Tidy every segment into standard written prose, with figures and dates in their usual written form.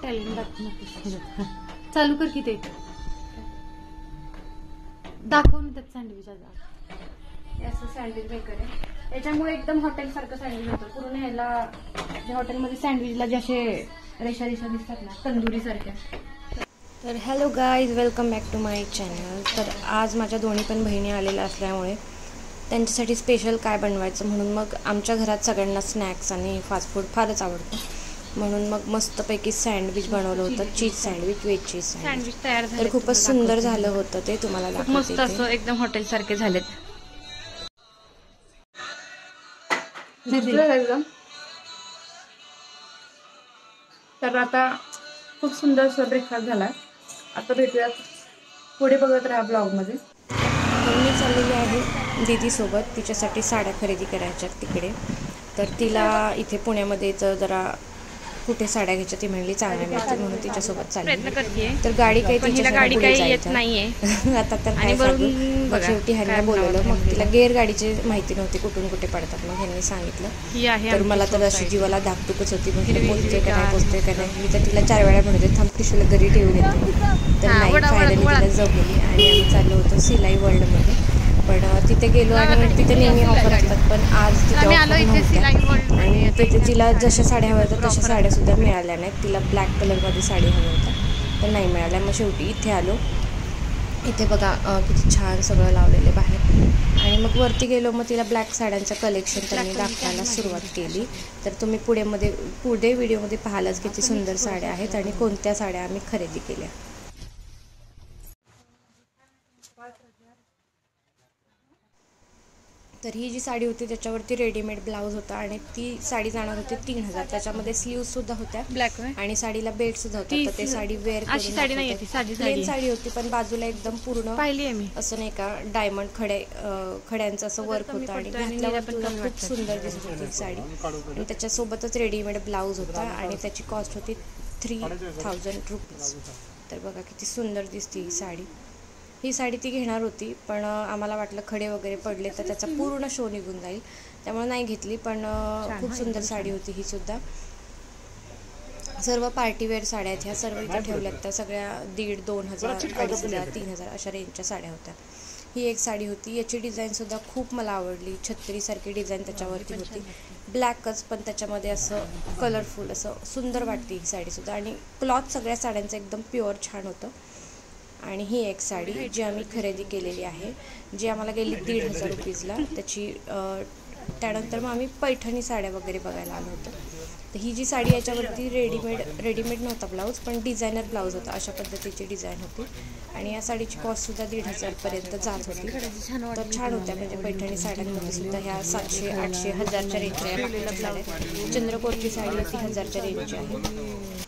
Talent दाखवून चालू कर की ते दाखवून त्यात सँडविच असं सँडविच मेकर आहे. याच्यामुळे एकदम हॉटेल सारखं सँडविच होतं. पूर्ण ह्याला हॉटेलमध्ये सँडविचला जसे रेषा रेषा दिसतात ना तंदुरी सारख्या. तर hello guys, welcome back to my channel. तर आज माझ्या दोन्ही पण बहिणी आलेल्या असल्यामुळे त्यांच्यासाठी स्पेशल काय बनवायचं म्हणून मग आमच्या घरात सगळ्यांना स्नॅक्स आणि फास्ट फूड फारच आवडतं. म्हणून मग मस्तपैकी सँडविच बनवलं होतं. Cheese sandwich, veg cheese sandwich तयार झालं. तर खूपच सुंदर झालं होतं ते. तुम्हाला दाखवते. मस्त असं एकदम हॉटेल सारखे झालेत. एकदम. तर आता खूप सुंदर ब्रेकफास्ट झाला. आता भेटूयात पुढे बघत राहा ब्लॉगमध्ये. तर मी चाललेली आहे दीदीसोबत. तिच्यासाठी साड्या खरेदी करायच्या तिकडे. तर तिला इथे पुण्यामध्ये जरा कुठे साड्या घ्यायच्या ती म्हणली चांगल्या मिळते म्हणून तिच्यासोबत चालली. तर गाडी काही येत नाहीये आता. तर काय सांगू, शेवटी ह्यांना बोलवलं. मग तिला गेअर गाडीची माहिती नव्हती कुठून कुठे पडतात. मग ह्यांनी सांगितलं. तर मला तर अशी जीवाला धाकधूकच होती. म्हणजे पोचते का नाही पोचते का नाही. मी तर तिला 4 वेळा म्हणते थांब पिशवीला घरी ठेवून येते. तर नाही, फायनली तिला जमली आणि आम्ही चाललो होतो सिलाई वर्ल्डमध्ये. पण तिथे गेलो आणि तिथे नेहमी ऑफर असतात. पण आज तिथे आणि तिथे तिला जशा साड्या हव्या होत्या तशा साड्यासुद्धा मिळाल्या नाहीत. तिला ब्लॅक कलरमध्ये साडी हवी होत्या तर नाही मिळाल्या. मग शेवटी इथे आलो. इथे बघा किती छान सगळं लावलेलं बाहेर. आणि मग वरती गेलो. मग तिला ब्लॅक साड्यांचं कलेक्शन त्यांनी दाखवायला सुरुवात केली. तर तुम्ही पुढे व्हिडिओमध्ये पाहालाच किती सुंदर साड्या आहेत आणि कोणत्या साड्या आम्ही खरेदी केल्या. तर ही जी साडी होती त्याच्यावरती रेडीमेड ब्लाऊज होता आणि ती साडी जाणार होती 3000. त्याच्यामध्ये स्लीव्हसुद्धा होत्या ब्लॅक आणि साडीला बेल्टसुद्धा होता. तर ते साडी वेअर अशी साडी नाही होती, प्लेन साडी होती. पण बाजूला एकदम पूर्ण पाहिली आहे मी असं नाही का डायमंड खड्यांचं असं वर्क होतं आणि घातल्यावर खूप सुंदर दिसत होती साडी. आणि त्याच्यासोबतच रेडीमेड ब्लाऊज होता आणि त्याची कॉस्ट होती 3000 रुपीज. तर बघा किती सुंदर दिसते ही साडी. ही साडी ती घेणार होती पण आम्हाला वाटलं खडे वगैरे पडले तर त्याचा पूर्ण शो निघून जाईल त्यामुळे नाही घेतली. पण खूप सुंदर साडी होती ही सुद्धा. सर्व पार्टीवेअर साड्या आहेत ह्या. सर्व इथे ठेवल्यात त्या सगळ्या 1,500, 2,000, 2,500, 3,000 अशा रेंजच्या साड्या होत्या. ही एक साडी होती. याची डिझाईनसुद्धा खूप मला आवडली. छत्रीसारखी डिझाईन त्याच्यावरती होती. ब्लॅकच पण त्याच्यामध्ये असं कलरफुल असं सुंदर वाटते ही साडीसुद्धा. आणि क्लॉथ सगळ्या साड्यांचं एकदम प्युअर छान होतं. आणि ही एक साडी जी आम्ही खरेदी केलेली आहे जी आम्हाला गेली 1,500 रुपीजला त्याची. त्यानंतर मग आम्ही पैठणी साड्या वगैरे बघायला आलो होतो. तर ही जी साडी याच्यावरती रेडीमेड नव्हता ब्लाऊज पण डिझायनर ब्लाऊज होता. अशा पद्धतीची डिझाईन होती आणि या साडीची कॉस्टसुद्धा 1,500 पर्यंत जात होती. तर छान होत्या म्हणजे पैठणी साड्यांमध्ये सुद्धा ह्या 700, 800, 1000च्या रेंजच्या. चंद्रकोरची साडी ती 1000च्या रेंजची आहे.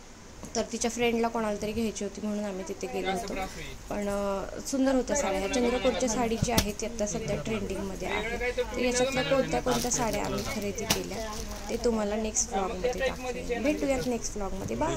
तर तिच्या फ्रेंडला कोणाला तरी घ्यायची होती म्हणून आम्ही तिथे गेलो होतो. पण सुंदर होत्या साड्या. ह्या चंद्रकोरच्या साडी जी आहे ती आत्ता सध्या ट्रेंडिंगमध्ये आहे. तर याच्यातल्या कोणत्या साड्या आम्ही खरेदी केल्या ते तुम्हाला नेक्स्ट व्लॉगमध्ये दाखवेन. भेटूयात नेक्स्ट व्लॉगमध्ये. बाय.